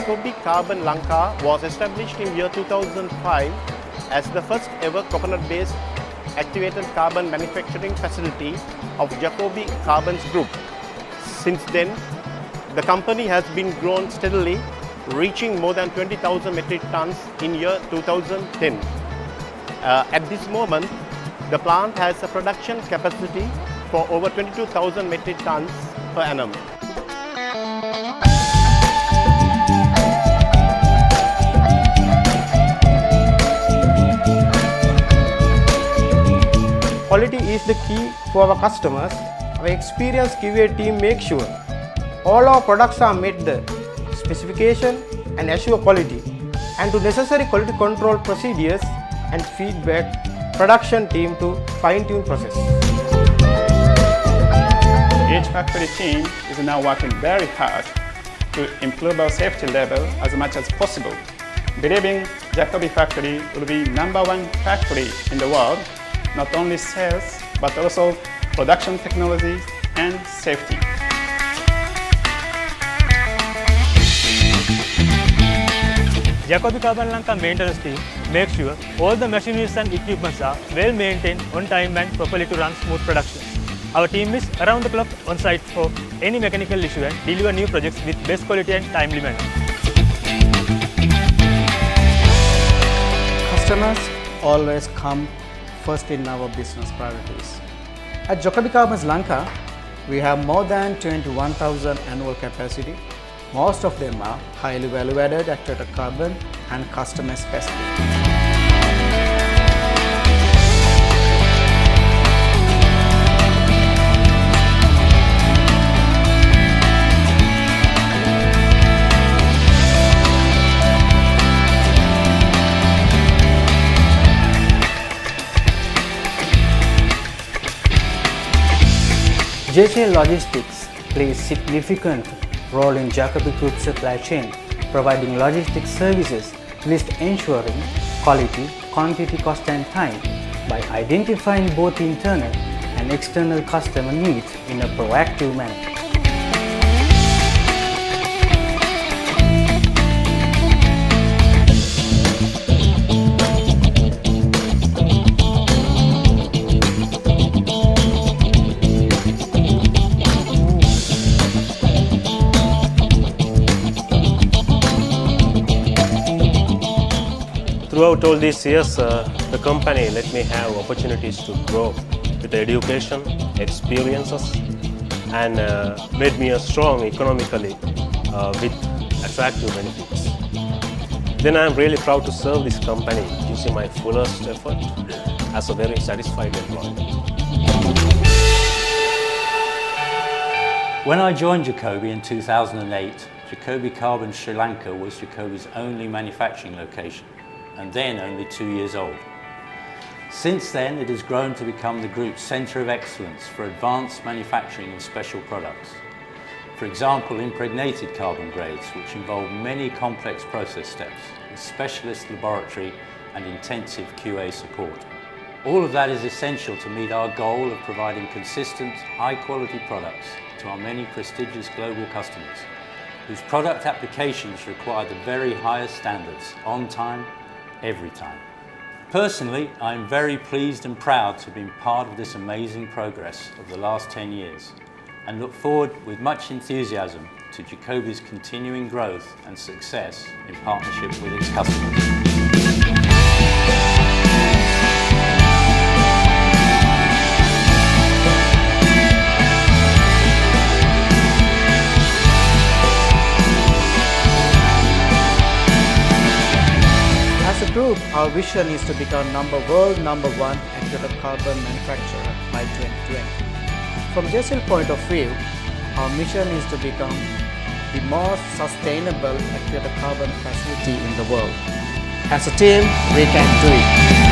Jacobi Carbon Lanka was established in year 2005 as the first ever coconut-based activated carbon manufacturing facility of Jacobi Carbon's group. Since then, the company has been grown steadily, reaching more than 20,000 metric tons in year 2010. At this moment, the plant has a production capacity for over 22,000 metric tons per annum. Quality is the key for our customers. Our experienced QA team makes sure all our products are met the specification and assure quality, and to necessary quality control procedures and feedback production team to fine-tune process. Each factory team is now working very hard to improve our safety level as much as possible, believing Jacobi factory will be #1 factory in the world, not only sales but also production technology and safety. Jacobi Carbon Lanka maintenance team makes sure all the machineries and equipments are well maintained on time and properly to run smooth production. Our team is around the clock on site for any mechanical issue and deliver new projects with best quality and timely manner. Customers always come first in our business priorities. At Jacobi Carbon Lanka, we have more than 21,000 annual capacity. Most of them are highly value-added activated carbon and customer specific. JCL Logistics plays significant role in Jacobi Group supply chain, providing logistics services whilst ensuring quality, quantity, cost and time by identifying both internal and external customer needs in a proactive manner. Throughout all these years, the company let me have opportunities to grow with education, experiences, and made me strong economically with attractive benefits. Then I am really proud to serve this company using my fullest effort as a very satisfied employee. When I joined Jacobi in 2008, Jacobi Carbon Sri Lanka was Jacobi's only manufacturing location, and then only 2 years old. Since then, it has grown to become the group's centre of excellence for advanced manufacturing of special products. For example, impregnated carbon grades, which involve many complex process steps with specialist laboratory and intensive QA support. All of that is essential to meet our goal of providing consistent, high-quality products to our many prestigious global customers, whose product applications require the very highest standards, on time, every time. Personally, I am very pleased and proud to have been part of this amazing progress of the last 10 years and look forward with much enthusiasm to Jacobi's continuing growth and success in partnership with its customers. As a group, our vision is to become world number one activated carbon manufacturer by 2020. From JCL point of view, our mission is to become the most sustainable activated carbon facility in the world. As a team, we can do it.